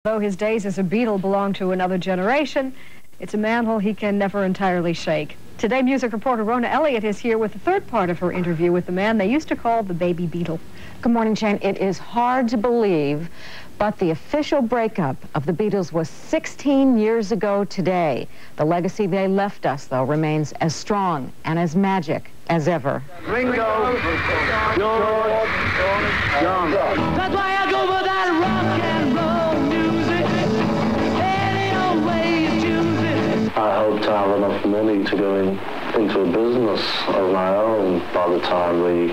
Though his days as a Beatle belong to another generation, it's a mantle he can never entirely shake. Today, music reporter Rona Elliott is here with the third part of her interview with the man they used to call the Baby Beatle. Good morning, Jane. It is hard to believe, but the official breakup of the Beatles was 16 years ago today. The legacy they left us, though, remains as strong and as magic as ever. Ringo, George, John. That's why I go for that rock and roll music. Any old way you choose it. I hope to have enough money to go into a business of my own by the time we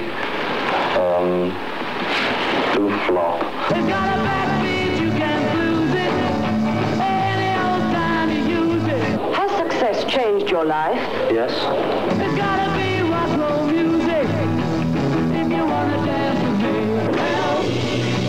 do flop. It's got a backbeat, you can't lose it. Any old time you use it. Has success changed your life? Yes. It's gotta be rock and roll music. If you wanna dance with me, help.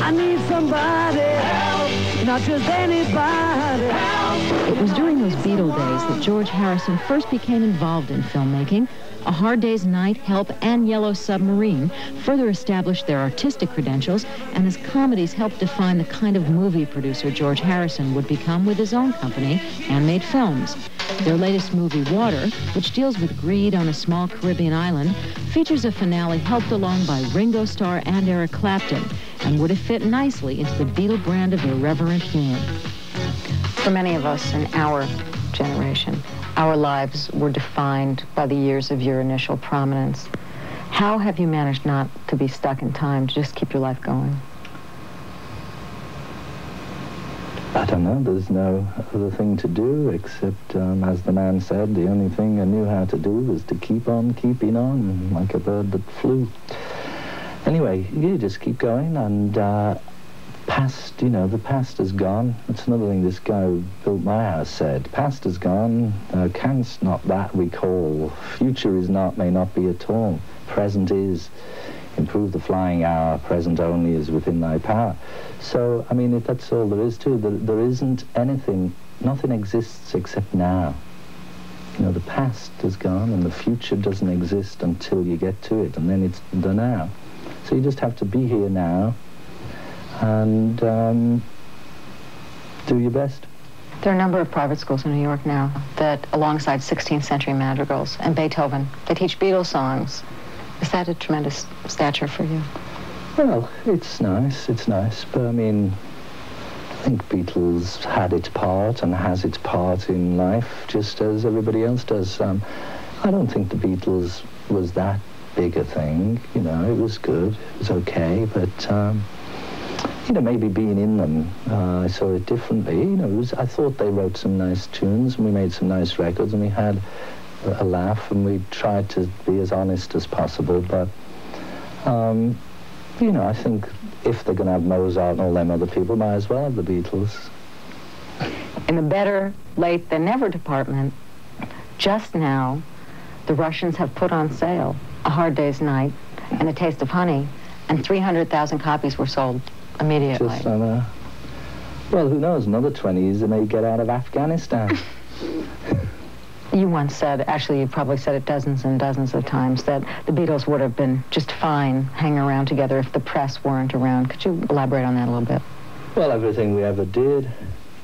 I need somebody, help. Not just anybody, help. It was during those Beatle days that George Harrison first became involved in filmmaking. A Hard Day's Night, Help, and Yellow Submarine further established their artistic credentials, and his comedies helped define the kind of movie producer George Harrison would become with his own company, Handmade Films. Their latest movie, Water, which deals with greed on a small Caribbean island, features a finale helped along by Ringo Starr and Eric Clapton, and would have fit nicely into the Beatle brand of irreverent humor. For many of us in our generation, our lives were defined by the years of your initial prominence. How have you managed not to be stuck in time, to just keep your life going? I don't know. There's no other thing to do except, as the man said, the only thing I knew how to do was to keep on keeping on, like a bird that flew. Anyway, you just keep going, and the past is gone. That's another thing this guy who built my house said. Past is gone, canst not that recall. Future is not, may not be at all. Present is. Improve the flying hour, present only is within thy power. So, I mean, that's all there is to it. There isn't anything, nothing exists except now. You know, the past is gone and the future doesn't exist until you get to it, and then it's the now. So you just have to be here now and do your best. There are a number of private schools in New York now that, alongside 16th century madrigals and Beethoven, they teach Beatles songs. Is that a tremendous stature for you? Well, it's nice, but I mean, I think Beatles had its part and has its part in life, just as everybody else does. I don't think the Beatles was that big a thing, you know, it was good, it was okay, but, you know, maybe being in them, I saw it differently. You know, I thought they wrote some nice tunes, and we made some nice records, and we had a laugh, and we tried to be as honest as possible, but, you know, I think if they're going to have Mozart and all them other people, might as well have the Beatles. In the better late than never department, just now, the Russians have put on sale A Hard Day's Night and A Taste of Honey, and 300,000 copies were sold immediately. Just well, who knows, another 20 years they may get out of Afghanistan. You once said, actually you probably said it dozens and dozens of times, that the Beatles would have been just fine hanging around together if the press weren't around. Could you elaborate on that a little bit? Well, everything we ever did,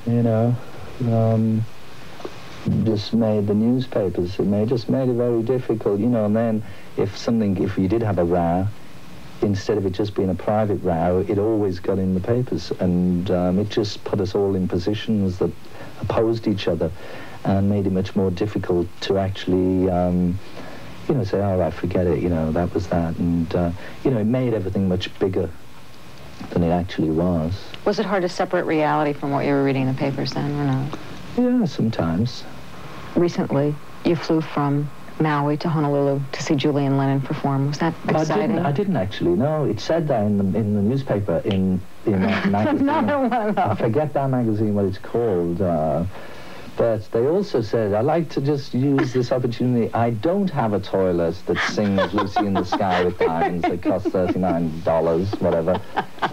you know, just made the newspapers. Just made it very difficult, you know, and then if you did have a row, instead of it just being a private row, it always got in the papers, and it just put us all in positions that opposed each other, and made it much more difficult to actually, you know, say, all right, forget it, you know, that was that. And, you know, it made everything much bigger than it actually was. Was it hard to separate reality from what you were reading in the papers then, or not? Yeah, sometimes. Recently, you flew from Maui to Honolulu to see Julian Lennon perform. Was that exciting? I didn't actually, no. It said that in the newspaper, in that magazine. I forget that magazine, what it's called. But they also said, I'd like to just use this opportunity. I don't have a toilet that sings Lucy in the Sky with Diamonds that costs $39, whatever.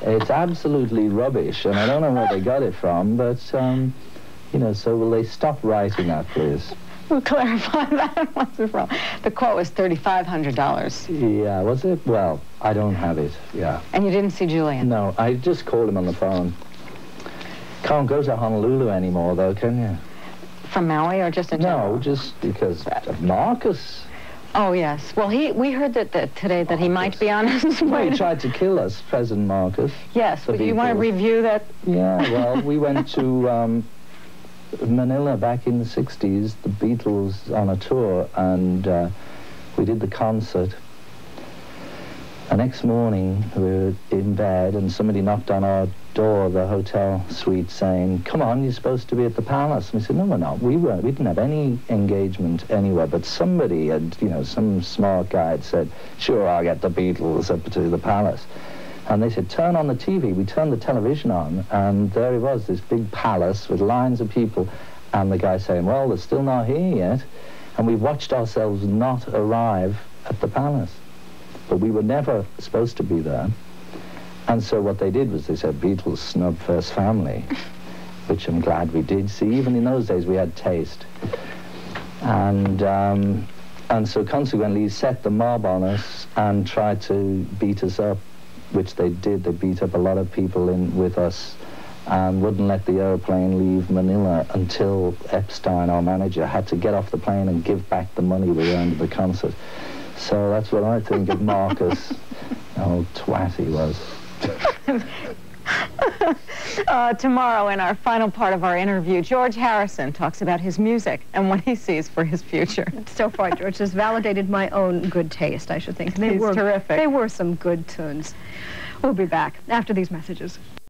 It's absolutely rubbish, and I don't know where they got it from, but, you know, so will they stop writing that, please? We'll clarify that once and for all. The quote was $3,500. Yeah, was it? Well, I don't have it, yeah. And you didn't see Julian? No, I just called him on the phone. Can't go to Honolulu anymore, though, can you? From Maui or just in general? No, just because of Marcus. Oh, yes. Well, we heard that today that he might be on his Well, way. he tried to kill us, President Marcus. Yes, The but you want to Beatles. review that? Yeah, well, we went to Manila back in the 60s, the Beatles on a tour, and we did the concert. The next morning, we were in bed, and somebody knocked on our door of the hotel suite saying, "Come on, you're supposed to be at the Palace." And we said, "No, we're not. We weren't. We didn't have any engagement anywhere." But somebody had, you know, some smart guy had said, "Sure, I'll get the Beatles up to the Palace." And they said, "Turn on the TV." We turned the television on, and there it was, this big palace with lines of people, and the guy saying, "Well, they're still not here yet." And we watched ourselves not arrive at the Palace. But we were never supposed to be there. And so what they did was they said, "Beatles snub first family," which I'm glad we did. See, even in those days we had taste. And so consequently he set the mob on us and tried to beat us up, which they did. They beat up a lot of people with us and wouldn't let the airplane leave Manila until Epstein, our manager, had to get off the plane and give back the money we earned at the concert. So that's what I think of Marcus. Old twat he was. Tomorrow, in our final part of our interview, George Harrison talks about his music and what he sees for his future. So far, George has validated my own good taste, I should think. He's terrific. They were some good tunes. We'll be back after these messages.